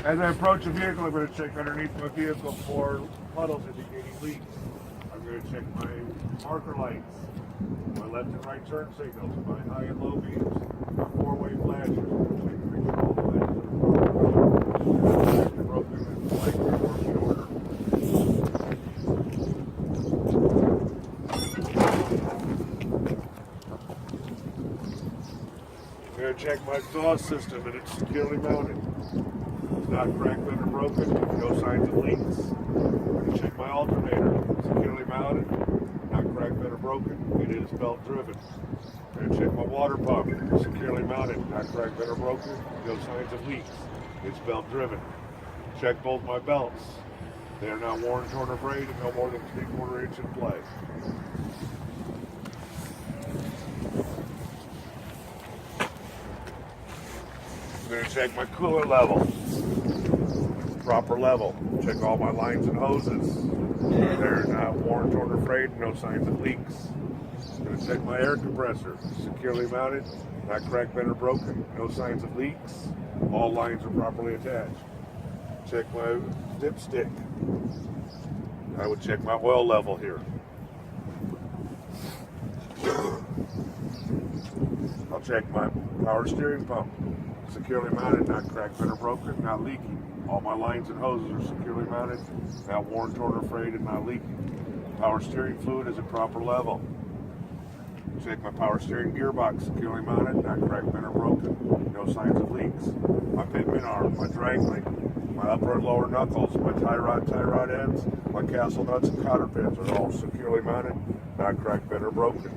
As I approach the vehicle, I'm going to check underneath my vehicle for puddles indicating leaks. I'm going to check my marker lights, my left and right turn signals, my high and low beams, my four-way flashers. I'm going to check to make sure all the lights are broken and the lights are in working order. I'm going to check my exhaust system and it's securely mounted. It's not cracked, bent, or broken. No signs of leaks. I'm going to check my alternator. Securely mounted. Not cracked, bent, or broken. It is belt driven. I'm going to check my water pump. Securely mounted. Not cracked, bent, or broken. No signs of leaks. It's belt driven. Check both my belts. They are not worn, torn, or frayed and no more than 3/4 inch in play. I'm going to check my cooler level. Proper level. Check all my lines and hoses. They're not worn, torn, or frayed, no signs of leaks. I'm going to check my air compressor. Securely mounted, not cracked, bent, or broken, no signs of leaks. All lines are properly attached. Check my dipstick. I would check my oil level here. I'll check my power steering pump. Securely mounted, not cracked, bent, or broken, not leaking. All my lines and hoses are securely mounted, not worn, torn, or frayed, and not leaking. Power steering fluid is at proper level. Check my power steering gearbox, securely mounted, not cracked, bent, or broken, no signs of leaks. My pitman arm, my drag link, my upper and lower knuckles, my tie rod ends, my castle nuts and cotter pins are all securely mounted, not cracked, bent, or broken.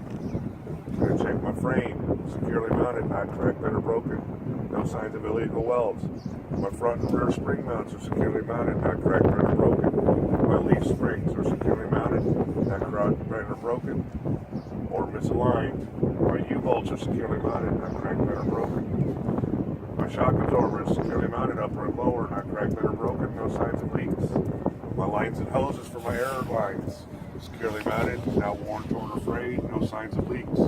I'm going to check my frame, securely mounted, not cracked, bent, or broken, no signs of illegal welds. My front and rear spring mounts are securely mounted, not cracked, bent, or broken. My leaf springs are securely mounted, not cracked, bent, or broken, or misaligned. My U-bolts are securely mounted, not cracked, bent, or broken. My shock absorber is securely mounted, upper and lower, not cracked, bent, or broken, no signs of leaks. My lines and hoses for my air lines, securely mounted, not worn, torn, or frayed, no signs of leaks.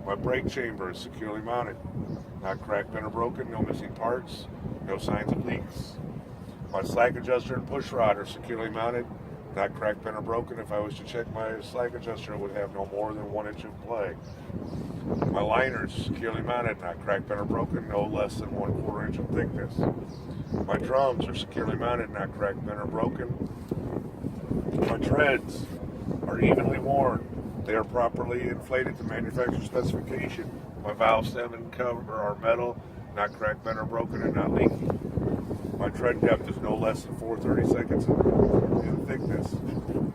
My brake chamber is securely mounted, not cracked, bent, or broken, no missing parts, no signs of leaks. My slack adjuster and push rod are securely mounted, not cracked, bent, or broken. If I was to check my slack adjuster, it would have no more than 1 inch of play. My liners securely mounted, not cracked, bent, or broken, no less than 1/4 inch of thickness. My drums are securely mounted, not cracked, bent, or broken. My treads are evenly worn. They are properly inflated to manufacturer specification. My valve stem and cover are metal, not cracked, bent, or broken, and not leaking. My tread depth is no less than 4/32 in thickness.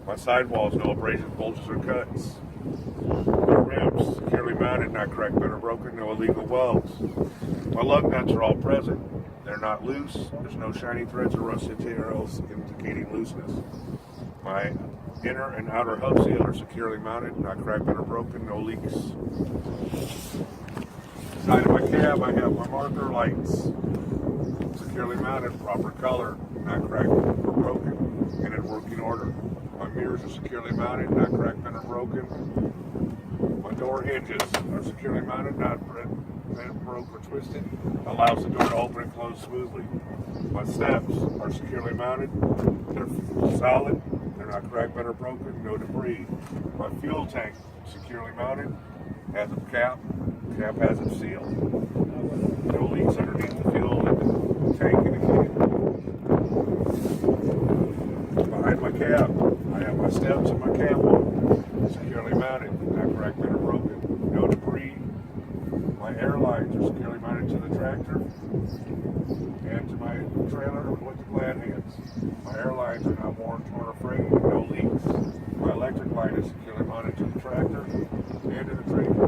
My sidewalls, no abrasions, bulges, or cuts. My rims, securely mounted, not cracked, bent, or broken, no illegal welds. My lug nuts are all present. They're not loose. There's no shiny threads or rusted tails indicating looseness. My inner and outer hub seal are securely mounted, not cracked, bent, or broken, no leaks. Inside of my cab, I have my marker lights. Securely mounted, proper color, not cracked or broken, and in working order. My mirrors are securely mounted, not cracked, bent, or broken. My door hinges are securely mounted, not bent, broke, or twisted. Allows the door to open and close smoothly. My steps are securely mounted. They're solid. They're not cracked, bent, or broken. No debris. My fuel tank securely mounted. Has a cap. Cap has it sealed. No leaks underneath the fuel tank indicated. Behind my cab, I have my steps and my cab one securely mounted, not cracked, bent, or broken. No debris. My air lines are securely mounted to the tractor and to my trailer with the glad hands. My air lines are not worn, torn, or frayed. No leaks. My electric line is securely mounted to the tractor and to the trailer.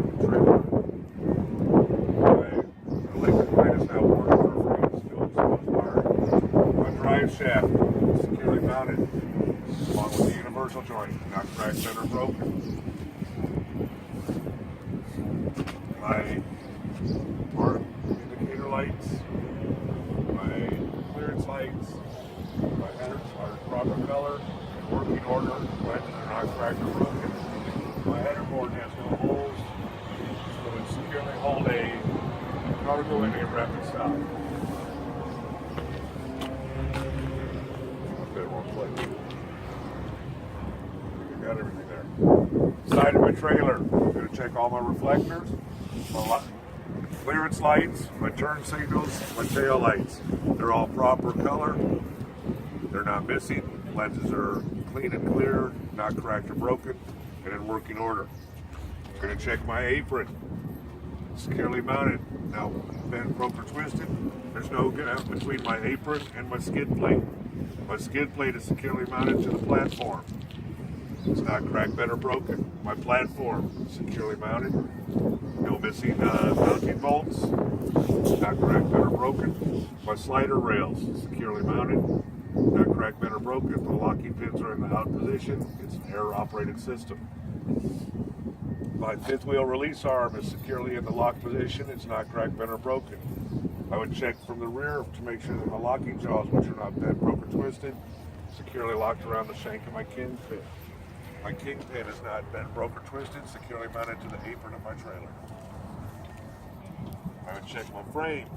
Electric line is now worn, torn, or frayed. Still exposed wire. My drive shaft is securely mounted along with the universal joint, not cracked, bent, or broken. My mark indicator lights, my clearance lights, my headers are proper color, working order, wedges are not cracked or broken. My header board has no holes, so it securely hold a cargo in a rapid stop. trailer. I'm going to check all my reflectors, my clearance lights, my turn signals, my tail lights. They're all proper color. They're not missing. Lenses are clean and clear, not cracked or broken, and in working order. I'm going to check my apron. Securely mounted. Now, bent, broke, or twisted. There's no gap between my apron and my skid plate. My skid plate is securely mounted to the platform. It's not cracked, bent, or broken. My platform is securely mounted. No missing mounting bolts. Not cracked, bent, or broken. My slider rails securely mounted. Not cracked, bent, or broken. The locking pins are in the out position. It's an air-operated system. My fifth wheel release arm is securely in the lock position. It's not cracked, bent, or broken. I would check from the rear to make sure that my locking jaws, which are not bent, broken, twisted, securely locked around the shank of my kingpin. My kingpin is not bent, broken, or twisted, securely mounted to the apron of my trailer. I would check my frame,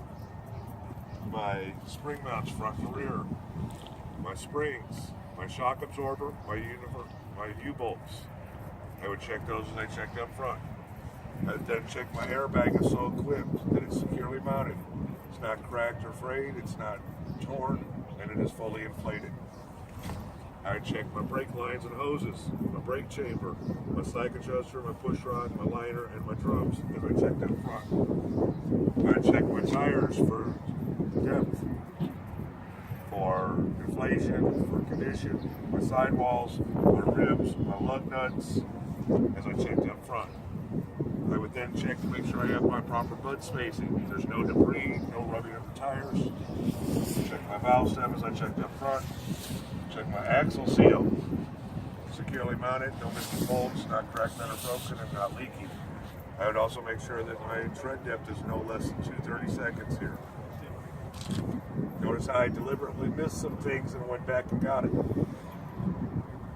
my spring mounts front and rear, my springs, my shock absorber, my U-bolts. I would check those as I checked up front. I would then check my airbag is so equipped that it's securely mounted. It's not cracked or frayed, it's not torn, and it is fully inflated. I would check my brake lines and hoses, my brake chamber, my slack adjuster, my push rod, my liner, and my drums as I checked up front. I would check my tires for depth, for inflation, for condition, my sidewalls, my ribs, my lug nuts, as I checked up front. I would then check to make sure I have my proper bud spacing. There's no debris, no rubbing of the tires. Check my valve stem as I checked up front. Check my axle seal. Securely mounted, no missing bolts, not cracked, bent, or broken, and not leaking. I would also make sure that my tread depth is no less than 230 seconds here. Notice how I deliberately missed some things and went back and got it.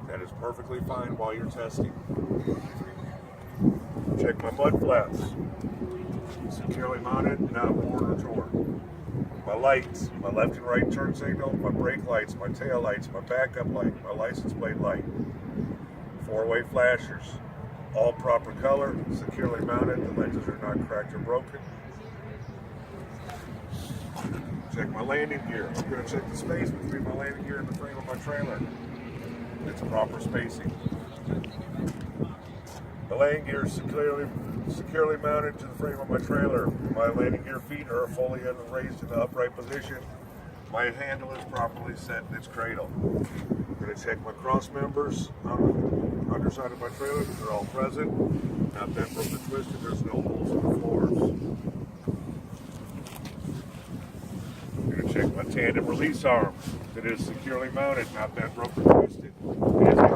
That is perfectly fine while you're testing. Check my mud flaps. Securely mounted, not worn or torn. My lights, my left and right turn signal, my brake lights, my tail lights, my backup light, my license plate light. Four-way flashers, all proper color, securely mounted. The lenses are not cracked or broken. Check my landing gear. I'm going to check the space between my landing gear and the frame of my trailer. It's proper spacing. The landing gear is securely mounted to the frame of my trailer. My landing gear feet are fully raised in the upright position. My handle is properly set in its cradle. I'm going to check my cross members on the underside of my trailer. They're all present. Not bent, broken, twisted. There's no holes in the floors. I'm going to check my tandem release arm. It is securely mounted, not bent, broken, twisted. It is in the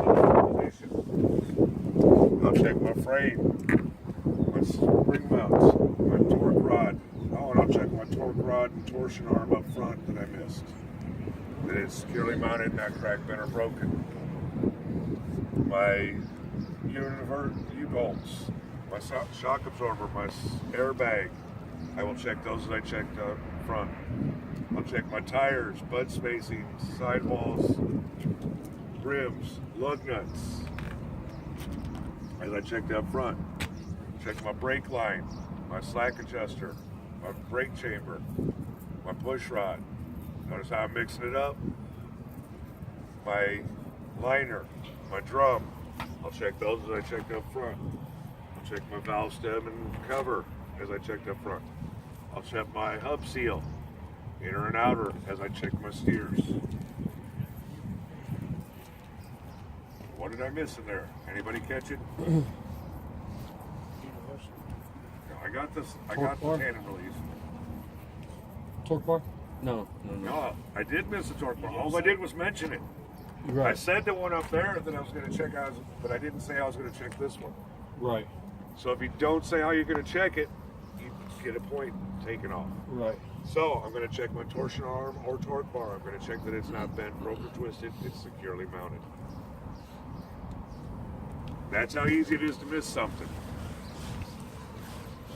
position. I'll check my frame, my spring mounts, my torque rod. Oh, and I'll check my torque rod and torsion arm up front that I missed. It is securely mounted, not cracked, bent, or broken. My U-bolts, my shock absorber, my airbag. I will check those as I checked up front. I'll check my tires, bud spacing, sidewalls, rims, lug nuts. As I checked up front, check my brake line, my slack adjuster, my brake chamber, my push rod. Notice how I'm mixing it up. My liner, my drum. I'll check those as I checked up front. I'll check my valve stem and cover as I checked up front. I'll check my hub seal, inner and outer, as I check my steers. What did I miss in there? Anybody catch it? No, I got this. I got the tandem release. Torque bar? No, I did miss the torque bar. All I did was mention it. Right. I said the one up there that I was going to check out, but I didn't say I was going to check this one. Right. So if you don't say how you're going to check it, you get a point taken off. Right. So I'm going to check my torsion arm or torque bar. I'm going to check that it's not bent, broke, or twisted. It's securely mounted. That's how easy it is to miss something.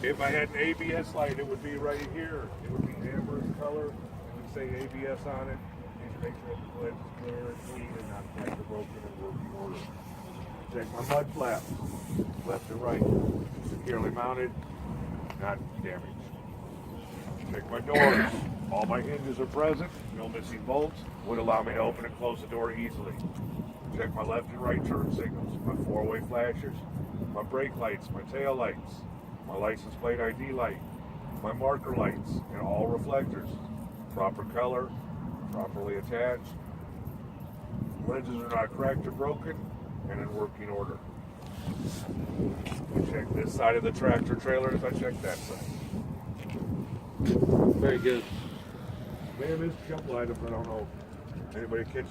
If I had an ABS light, it would be right here. It would be amber in color. It would say ABS on it. You should make sure the lens is clear and clean and not cracked or broken and working order. Check my mud flaps, left and right, securely mounted, not damaged. Check my doors. All my hinges are present, no missing bolts, would allow me to open and close the door easily. Check my left and right turn signals, my four-way flashers, my brake lights, my tail lights, my license plate ID light, my marker lights, and all reflectors. Proper color, properly attached. Lenses are not cracked or broken, and in working order. I check this side of the tractor trailer as I check that side. Very good. Man, there's a couple items I don't know. Anybody catch it?